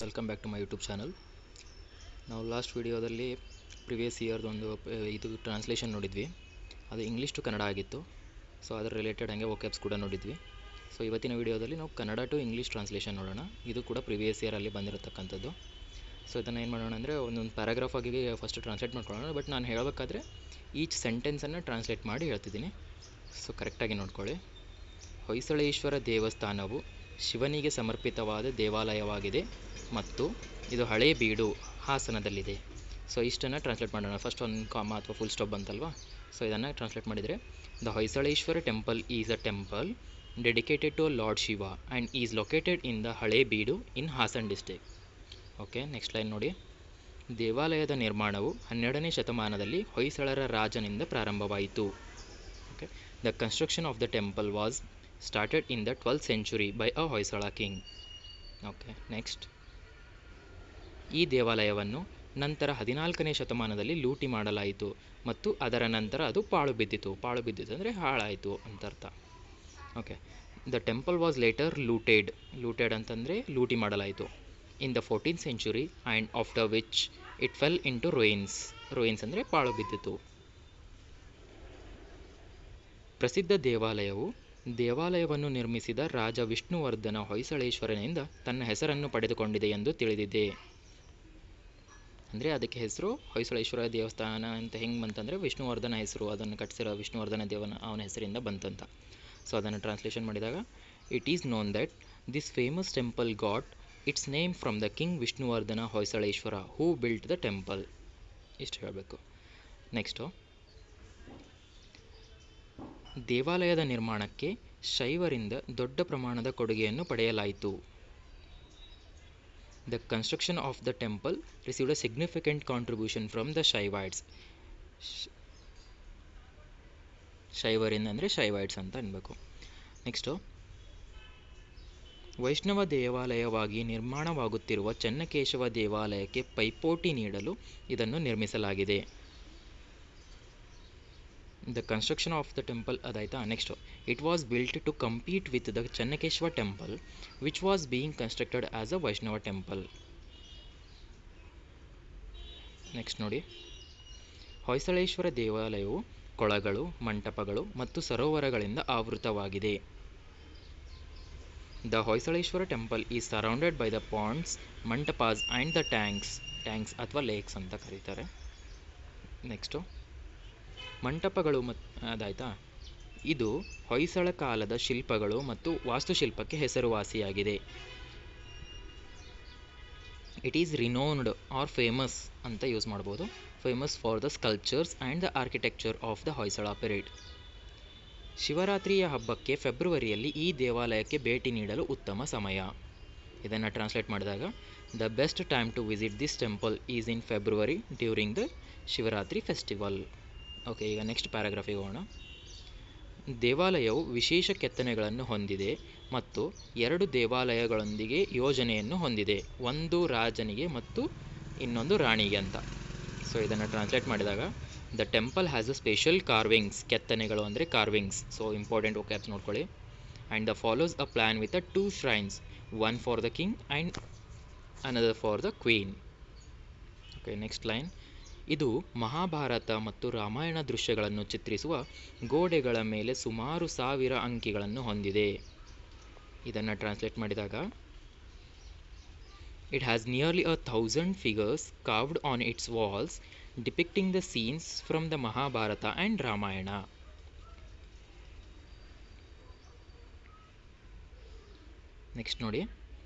Welcome back to my YouTube channel. ನಾವು last ವೀಡಿಯೋದಲ್ಲಿ previous ಇಯರ್ದೊಂದು ಇದು ಟ್ರಾನ್ಸ್ಲೇಷನ್ ನೋಡಿದ್ವಿ. ಅದು ಇಂಗ್ಲೀಷ್ ಟು ಕನ್ನಡ ಆಗಿತ್ತು. ಸೊ ಅದರ ರಿಲೇಟೆಡ್ ಹಾಗೆ ವೊಕ್ಯಾಬ್ಸ್ ಕೂಡ ನೋಡಿದ್ವಿ. ಸೊ ಇವತ್ತಿನ ವೀಡಿಯೋದಲ್ಲಿ ನಾವು ಕನ್ನಡ ಟು ಇಂಗ್ಲೀಷ್ ಟ್ರಾನ್ಸ್ಲೇಷನ್ ನೋಡೋಣ. ಇದು ಕೂಡ ಪ್ರಿವಿಯಸ್ ಇಯರಲ್ಲಿ ಬಂದಿರತಕ್ಕಂಥದ್ದು. ಸೊ ಇದನ್ನು ಏನು ಮಾಡೋಣ ಅಂದರೆ ಒಂದೊಂದು ಪ್ಯಾರಾಗ್ರಾಫ್ ಆಗಿ ಫಸ್ಟ್ ಟ್ರಾನ್ಸ್ಲೇಟ್ ಮಾಡ್ಕೊಳ್ಳೋಣ. ಬಟ್ ನಾನು ಹೇಳಬೇಕಾದ್ರೆ ಈಚ್ ಸೆಂಟೆನ್ಸನ್ನು ಟ್ರಾನ್ಸ್ಲೇಟ್ ಮಾಡಿ ಹೇಳ್ತಿದ್ದೀನಿ. ಸೊ ಕರೆಕ್ಟಾಗಿ ನೋಡ್ಕೊಳ್ಳಿ. ಹೊಯ್ಸಳೇಶ್ವರ ದೇವಸ್ಥಾನವು ಶಿವನಿಗೆ ಸಮರ್ಪಿತವಾದ ದೇವಾಲಯವಾಗಿದೆ ಮತ್ತು ಇದು ಹಳೇ ಬೀಡು ಹಾಸನದಲ್ಲಿದೆ. ಸೊ ಇಷ್ಟನ್ನು ಟ್ರಾನ್ಸ್ಲೇಟ್ ಮಾಡೋಣ. ಫಸ್ಟ್ ಒಂದು ಕಾಮ ಅಥವಾ ಫುಲ್ ಸ್ಟಾಪ್ ಬಂತಲ್ವಾ. ಸೊ ಇದನ್ನು ಟ್ರಾನ್ಸ್ಲೇಟ್ ಮಾಡಿದರೆ, the Hoysaleshwara temple is a temple dedicated to lord Shiva and is located in the Halebidu in Hassan district. Okay, next line ನೋಡಿ. ದೇವಾಲಯದ ನಿರ್ಮಾಣವು 12ನೇ ಶತಮಾನದಲ್ಲಿ ಹೊಯ್ಸಳರ ರಾಜನಿಂದ ಪ್ರಾರಂಭವಾಯಿತು. Okay, the construction of the temple was started in the 12th century by a Hoysala king. Okay, next. ಈ ದೇವಾಲಯವನ್ನು ನಂತರ 14ನೇ ಶತಮಾನದಲ್ಲಿ ಲೂಟಿ ಮಾಡಲಾಯಿತು ಮತ್ತು ಅದರ ನಂತರ ಅದು ಪಾಳು ಬಿದ್ದಿತು. ಪಾಳು ಬಿದ್ದಿತು ಅಂದರೆ ಹಾಳಾಯಿತು ಅಂತ ಅರ್ಥ. Okay, the temple was later looted ಅಂತಂದರೆ ಲೂಟಿ ಮಾಡಲಾಯಿತು. In the 14th century and after which it fell into ruins ಅಂದರೆ ಪಾಳು ಬಿದ್ದಿತು. ಪ್ರಸಿದ್ಧ ದೇವಾಲಯವನ್ನು ನಿರ್ಮಿಸಿದ ರಾಜ ವಿಷ್ಣುವರ್ಧನ ಹೊಯ್ಸಳೇಶ್ವರನಿಂದ ತನ್ನ ಹೆಸರನ್ನು ಪಡೆದುಕೊಂಡಿದೆ ಎಂದು ತಿಳಿದಿದೆ. ಅಂದರೆ ಅದಕ್ಕೆ ಹೆಸರು ಹೊಯ್ಸಳೇಶ್ವರ ದೇವಸ್ಥಾನ ಅಂತ ಹೆಂಗೆ ಬಂತಂದರೆ ವಿಷ್ಣುವರ್ಧನ ಹೆಸರು, ಅದನ್ನು ಕಟ್ಟಿಸಿರೋ ವಿಷ್ಣುವರ್ಧನ ಅವನ ಹೆಸರಿಂದ ಬಂತಂತ. ಸೊ ಅದನ್ನು ಟ್ರಾನ್ಸ್ಲೇಷನ್ ಮಾಡಿದಾಗ, it is known that this famous temple got its name from the king Vishnuvardhana Hoysaleshwara who built the temple. ಇಷ್ಟು ಹೇಳಬೇಕು. ನೆಕ್ಸ್ಟು, ದೇವಾಲಯದ ನಿರ್ಮಾಣಕ್ಕೆ ಶೈವರಿಂದ ದೊಡ್ಡ ಪ್ರಮಾಣದ ಕೊಡುಗೆಯನ್ನು ಪಡೆಯಲಾಯಿತು. The construction of the temple received a significant contribution from the Shaivites. ಶೈವರಿಂದ ಅಂದರೆ ಶೈವೈಟ್ಸ್ ಅಂತ ಅನ್ಬೇಕು. ನೆಕ್ಸ್ಟು, ವೈಷ್ಣವ ದೇವಾಲಯವಾಗಿ ನಿರ್ಮಾಣವಾಗುತ್ತಿರುವ ಚೆನ್ನಕೇಶವ ದೇವಾಲಯಕ್ಕೆ ಪೈಪೋಟಿ ನೀಡಲು ಇದನ್ನು ನಿರ್ಮಿಸಲಾಗಿದೆ. The construction of the temple ಅದಾಯ್ತಾ. Next, it was built to compete with the Chennakeshava temple which was being constructed as a Vaishnava temple. Next ನೋಡಿ, ಹೊಯ್ಸಳೇಶ್ವರ ದೇವಾಲಯವು ಕೊಳಗಳು, ಮಂಟಪಗಳು ಮತ್ತು ಸರೋವರಗಳಿಂದ ಆವೃತವಾಗಿದೆ. The Hoysaleshwara temple is surrounded by the ponds, mantapas and the tanks ಅಥವಾ lakes ಅಂತ ಕರೀತಾರೆ. ನೆಕ್ಸ್ಟು, ಮಂಟಪಗಳು ಅದಾಯ್ತಾ. ಇದು ಹೊಯ್ಸಳ ಕಾಲದ ಶಿಲ್ಪಗಳು ಮತ್ತು ವಾಸ್ತುಶಿಲ್ಪಕ್ಕೆ ಹೆಸರುವಾಸಿಯಾಗಿದೆ. It is renowned or famous ಅಂತ ಯೂಸ್ ಮಾಡ್ಬೋದು. Famous for the sculptures and the architecture of the Hoysala period. ಶಿವರಾತ್ರಿಯ ಹಬ್ಬಕ್ಕೆ ಫೆಬ್ರವರಿಯಲ್ಲಿ ಈ ದೇವಾಲಯಕ್ಕೆ ಭೇಟಿ ನೀಡಲು ಉತ್ತಮ ಸಮಯ. ಇದನ್ನು ಟ್ರಾನ್ಸ್ಲೇಟ್ ಮಾಡಿದಾಗ, the best time to visit this temple is in February during the Shivaratri festival. Okay, ಈಗ ನೆಕ್ಸ್ಟ್ ಪ್ಯಾರಾಗ್ರಾಫಿಗೆ ಹೋಗೋಣ. ದೇವಾಲಯವು ವಿಶೇಷ ಕೆತ್ತನೆಗಳನ್ನು ಹೊಂದಿದೆ ಮತ್ತು 2 ದೇವಾಲಯಗಳೊಂದಿಗೆ ಯೋಜನೆಯನ್ನು ಹೊಂದಿದೆ, ಒಂದು ರಾಜನಿಗೆ ಮತ್ತು ಇನ್ನೊಂದು ರಾಣಿಗೆ ಅಂತ. ಸೊ ಇದನ್ನು ಟ್ರಾನ್ಸ್ಲೇಟ್ ಮಾಡಿದಾಗ, the temple has a special carvings. ಕೆತ್ತನೆಗಳು ಅಂದರೆ ಕಾರ್ವಿಂಗ್ಸ್. ಸೊ ಇಂಪಾರ್ಟೆಂಟ್ ವೊಕ್ಯಾಬ್ಸ್ ನೋಡ್ಕೊಳ್ಳಿ. And the follows a plan with 2 shrines, one for the king and another for the queen. Okay, next line. ಇದು ಮಹಾಭಾರತ ಮತ್ತು ರಾಮಾಯಣ ದೃಶ್ಯಗಳನ್ನು ಚಿತ್ರಿಸುವ ಗೋಡೆಗಳ ಮೇಲೆ ಸುಮಾರು 1000 ಅಂಕಿಗಳನ್ನು ಹೊಂದಿದೆ. ಇದನ್ನು ಟ್ರಾನ್ಸ್ಲೇಟ್ ಮಾಡಿದಾಗ, it has nearly 1000 figures carved on its walls depicting the scenes from the Mahabharata and Ramayana. Next ನೋಡಿ,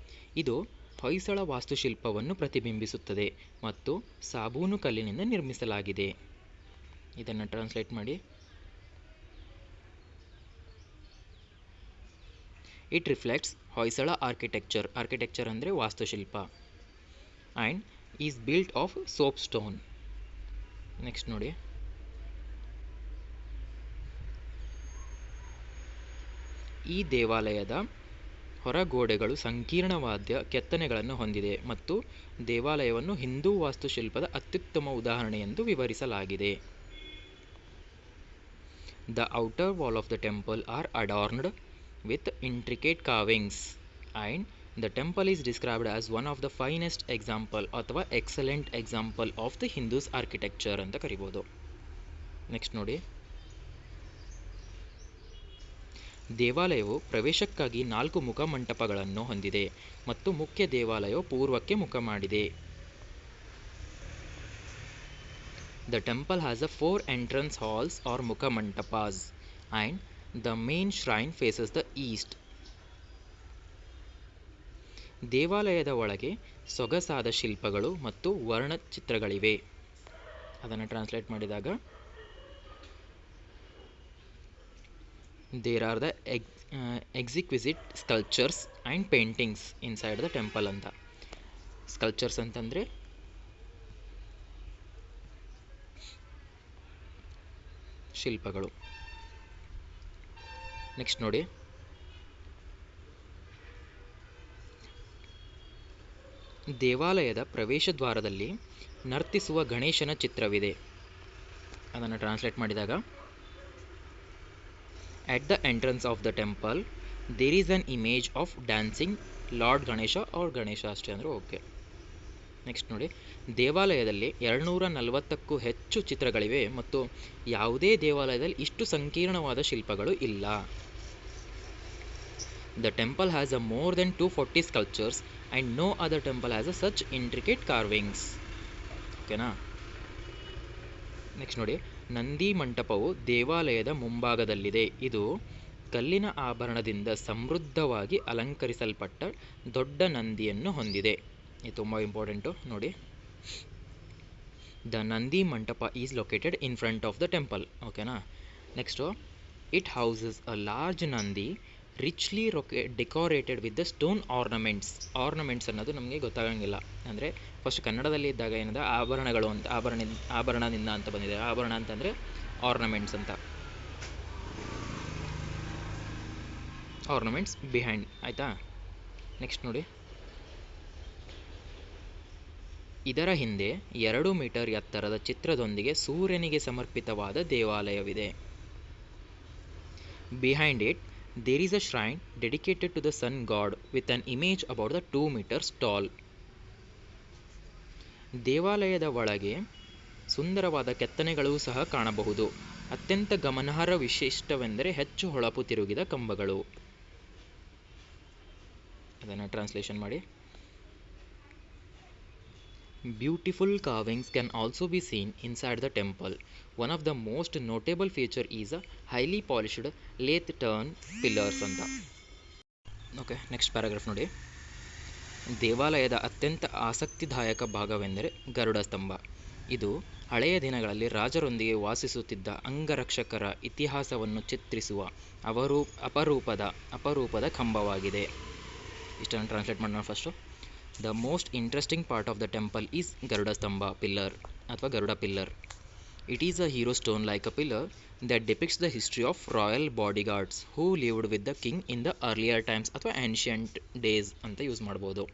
ಇದು ಹೊಯ್ಸಳ ವಾಸ್ತುಶಿಲ್ಪವನ್ನು ಪ್ರತಿಬಿಂಬಿಸುತ್ತದೆ ಮತ್ತು ಸಾಬೂನು ಕಲ್ಲಿನಿಂದ ನಿರ್ಮಿಸಲಾಗಿದೆ. ಇದನ್ನು ಟ್ರಾನ್ಸ್ಲೇಟ್ ಮಾಡಿ. ಇಟ್ ರಿಫ್ಲೆಕ್ಟ್ಸ್ ಹೊಯ್ಸಳ ಆರ್ಕಿಟೆಕ್ಚರ್ ಅಂದರೆ ವಾಸ್ತುಶಿಲ್ಪ, and is built of soap stone. Next ನೋಡಿ, ಈ ದೇವಾಲಯದ ಹೊರಗೋಡೆಗಳು ಸಂಕೀರ್ಣವಾದ ಕೆತ್ತನೆಗಳನ್ನು ಹೊಂದಿದೆ ಮತ್ತು ದೇವಾಲಯವನ್ನು ಹಿಂದೂ ವಾಸ್ತುಶಿಲ್ಪದ ಅತ್ಯುತ್ತಮ ಉದಾಹರಣೆ ಎಂದು ವಿವರಿಸಲಾಗಿದೆ. The outer wall of the temple are adorned with intricate carvings and the temple is described as one of the finest example ಅಥವಾ excellent example of the Hindus architecture ಅಂತ ಕರಿಬೋದು. ನೆಕ್ಸ್ಟ್ ನೋಡಿ, ದೇವಾಲಯವು ಪ್ರವೇಶಕ್ಕಾಗಿ 4 ಮುಖಮಂಟಪಗಳನ್ನು ಹೊಂದಿದೆ ಮತ್ತು ಮುಖ್ಯ ದೇವಾಲಯವು ಪೂರ್ವಕ್ಕೆ ಮುಖ ಮಾಡಿದೆ. The temple has 4 entrance halls or mukhamantapas and the main shrine faces the east. ದೇವಾಲಯದ ಒಳಗೆ ಸೊಗಸಾದ ಶಿಲ್ಪಗಳು ಮತ್ತು ವರ್ಣಚಿತ್ರಗಳಿವೆ. ಅದನ್ನು ಟ್ರಾನ್ಸ್ಲೇಟ್ ಮಾಡಿದಾಗ there are the exquisite sculptures and paintings inside the temple ಅಂತ. ಸ್ಕಲ್ಪ್ಚರ್ಸ್ ಅಂತಂದರೆ ಶಿಲ್ಪಗಳು. ನೆಕ್ಸ್ಟ್ ನೋಡಿ, ದೇವಾಲಯದ ಪ್ರವೇಶ ದ್ವಾರದಲ್ಲಿ ನರ್ತಿಸುವ ಗಣೇಶನ ಚಿತ್ರವಿದೆ. ಅದನ್ನು ಟ್ರಾನ್ಸ್ಲೇಟ್ ಮಾಡಿದಾಗ at the entrance of the temple there is an image of dancing Lord Ganesha or Ganesha ಅಷ್ಟೇ ಅಂದರೆ ಓಕೆ. ನೆಕ್ಸ್ಟ್ ನೋಡಿ, ದೇವಾಲಯದಲ್ಲಿ 240ಕ್ಕೂ ಹೆಚ್ಚು ಚಿತ್ರಗಳಿವೆ ಮತ್ತು ಯಾವುದೇ ದೇವಾಲಯದಲ್ಲಿ ಇಷ್ಟು ಸಂಕೀರ್ಣವಾದ ಶಿಲ್ಪಗಳು ಇಲ್ಲ. The temple has a more than 240 sculptures and no other temple has a such intricate carvings. ಓಕೆನಾ. ನೆಕ್ಸ್ಟ್ ನೋಡಿ, ನಂದಿ ಮಂಟಪವು ದೇವಾಲಯದ ಮುಂಭಾಗದಲ್ಲಿದೆ. ಇದು ಕಲ್ಲಿನ ಆಭರಣದಿಂದ ಸಮೃದ್ಧವಾಗಿ ಅಲಂಕರಿಸಲ್ಪಟ್ಟ ದೊಡ್ಡ ನಂದಿಯನ್ನು ಹೊಂದಿದೆ. ಇದು ತುಂಬ ಇಂಪಾರ್ಟೆಂಟು ನೋಡಿ. The Nandi mantapa is located in front of the temple. ಓಕೆನಾ. Next, it houses a large Nandi richly decorated with the stone ornaments. Ornaments ಅನ್ನೋದು ನಮಗೆ ಗೊತ್ತಾಗಂಗಿಲ್ಲ. ಅಂದರೆ ಫಸ್ಟ್ ಕನ್ನಡದಲ್ಲಿ ಇದ್ದಾಗ ಏನದ ಆಭರಣಗಳು ಅಂತ ಆಭರಣದಿಂದ ಅಂತ ಬಂದಿದೆ. ಆಭರಣ ಅಂತಂದರೆ ಆರ್ನಮೆಂಟ್ಸ್ ಅಂತ. ಆರ್ನಮೆಂಟ್ಸ್ ಬಿಹೈಂಡ್, ಆಯಿತಾ. ನೆಕ್ಸ್ಟ್ ನೋಡಿ, ಇದರ ಹಿಂದೆ 2 ಮೀಟರ್ ಎತ್ತರದ ಚಿತ್ರದೊಂದಿಗೆ ಸೂರ್ಯನಿಗೆ ಸಮರ್ಪಿತವಾದ ದೇವಾಲಯವಿದೆ. Behind it there is a shrine dedicated to the sun god with an image about the 2 meters tall. ದೇವಾಲಯದ ಒಳಗೆ ಸುಂದರವಾದ ಕೆತ್ತನೆಗಳೂ ಸಹ ಕಾಣಬಹುದು. ಅತ್ಯಂತ ಗಮನಾರ್ಹ ವಿಶಿಷ್ಟವೆಂದರೆ ಹೆಚ್ಚು ಹೊಳಪು ತಿರುಗಿದ ಕಂಬಗಳು. ಅದನ್ನು ಟ್ರಾನ್ಸ್ಲೇಷನ್ ಮಾಡಿ. Beautiful carvings can also be seen inside the temple. One of the most notable feature is a highly polished lathe turn pillars ಅಂತ. ಓಕೆ, ನೆಕ್ಸ್ಟ್ ಪ್ಯಾರಾಗ್ರಾಫ್ ನೋಡಿ. ದೇವಾಲಯದ ಅತ್ಯಂತ ಆಸಕ್ತಿದಾಯಕ ಭಾಗವೆಂದರೆ ಗರುಡ ಸ್ತಂಭ. ಇದು ಹಳೆಯ ದಿನಗಳಲ್ಲಿ ರಾಜರೊಂದಿಗೆ ವಾಸಿಸುತ್ತಿದ್ದ ಅಂಗರಕ್ಷಕರ ಇತಿಹಾಸವನ್ನು ಚಿತ್ರಿಸುವ ಅಪರೂಪದ ಕಂಬವಾಗಿದೆ. ಇಷ್ಟನ್ನು ಟ್ರಾನ್ಸ್ಲೇಟ್ ಮಾಡೋಣ first. The most interesting part of the temple is Garuda Stamba pillar ಅಥವಾ Garuda pillar. It is a hero stone like a pillar that depicts the history of royal bodyguards who lived with the king in the earlier times ಅಥವಾ ancient days ಅಂತ use ಮಾಡ್ಬೋದು.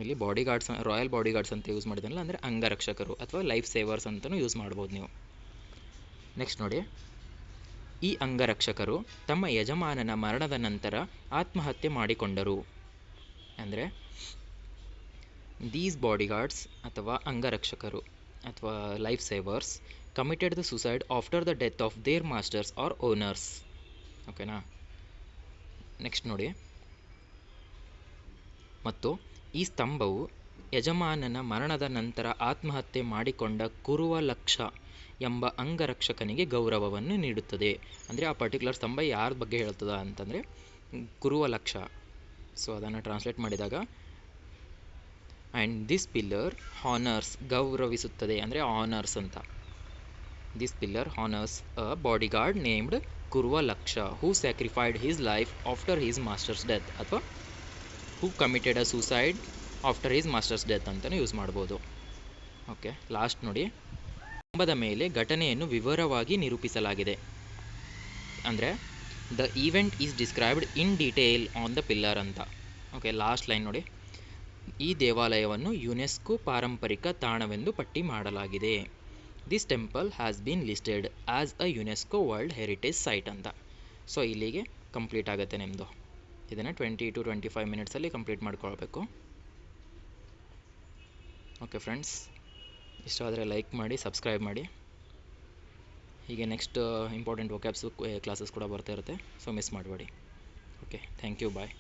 ಇಲ್ಲಿ bodyguards, royal bodyguards ಅಂತ use ಮಾಡಿದ್ನಲ್ಲ, ಅಂದರೆ ಅಂಗರಕ್ಷಕರು ಅಥವಾ life savers ಅಂತಲೂ use ಮಾಡ್ಬೋದು ನೀವು. ನೆಕ್ಸ್ಟ್ ನೋಡಿ, ಈ ಅಂಗರಕ್ಷಕರು ತಮ್ಮ ಯಜಮಾನನ ಮರಣದ ನಂತರ ಆತ್ಮಹತ್ಯೆ ಮಾಡಿಕೊಂಡರು. ಅಂದರೆ these bodyguards ಅಥವಾ ಅಂಗರಕ್ಷಕರು ಅಥವಾ life savers committed the suicide after the death of their masters or owners. ಓಕೆನಾ. ನೆಕ್ಸ್ಟ್ ನೋಡಿ, ಮತ್ತು ಈ ಸ್ತಂಭವು ಯಜಮಾನನ ಮರಣದ ನಂತರ ಆತ್ಮಹತ್ಯೆ ಮಾಡಿಕೊಂಡ ಕುರುವಲಕ್ಷ ಎಂಬ ಅಂಗರಕ್ಷಕನಿಗೆ ಗೌರವವನ್ನು ನೀಡುತ್ತದೆ. ಅಂದರೆ ಆ ಪರ್ಟಿಕ್ಯುಲರ್ ಸ್ತಂಭ ಯಾರ ಬಗ್ಗೆ ಹೇಳ್ತದ ಅಂತಂದರೆ ಕುರುವಲಕ್ಷ. ಸೊ ಅದನ್ನು ಟ್ರಾನ್ಸ್ಲೇಟ್ ಮಾಡಿದಾಗ, ಆ್ಯಂಡ್ ದಿಸ್ ಪಿಲ್ಲರ್ ಹಾನರ್ಸ್, ಗೌರವಿಸುತ್ತದೆ ಅಂದರೆ ಆನರ್ಸ್ ಅಂತ. This pillar honours a bodyguard named Kuruvalaksha who sacrificed his life after his master's death ಅಥವಾ who committed a suicide after his master's death ಅಂತಲೂ ಯೂಸ್ ಮಾಡ್ಬೋದು. ಓಕೆ, ಲಾಸ್ಟ್ ನೋಡಿ, ಸ್ತಂಭದ ಮೇಲೆ ಘಟನೆಯನ್ನು ವಿವರವಾಗಿ ನಿರೂಪಿಸಲಾಗಿದೆ. ಅಂದರೆ the event is described in detail on the pillar ಅಂತ. ಓಕೆ, ಲಾಸ್ಟ್ ಲೈನ್ ನೋಡಿ, ಈ ದೇವಾಲಯವನ್ನು ಯುನೆಸ್ಕೋ ಪಾರಂಪರಿಕ ತಾಣವೆಂದು ಪಟ್ಟಿ ಮಾಡಲಾಗಿದೆ. This temple has been listed as a UNESCO world heritage site ಅಂತ. ಸೊ ಇಲ್ಲಿಗೆ ಕಂಪ್ಲೀಟ್ ಆಗುತ್ತೆ ನಿಮ್ಮದು. ಇದನ್ನು 20 to 25 ಮಿನಿಟ್ಸಲ್ಲಿ ಕಂಪ್ಲೀಟ್ ಮಾಡ್ಕೊಳ್ಬೇಕು. ಓಕೆ ಫ್ರೆಂಡ್ಸ್, ಇಷ್ಟ ಆದರೆ ಲೈಕ್ ಮಾಡಿ, ಸಬ್ಸ್ಕ್ರೈಬ್ ಮಾಡಿ. ಹೀಗೆ ನೆಕ್ಸ್ಟ್ ಇಂಪಾರ್ಟೆಂಟ್ ವೊಕ್ಯಾಬ್ಸು ಕ್ಲಾಸಸ್ ಕೂಡ ಬರ್ತಾ ಇರುತ್ತೆ, ಸೊ ಮಿಸ್ ಮಾಡಬೇಡಿ. Okay, thank you, bye.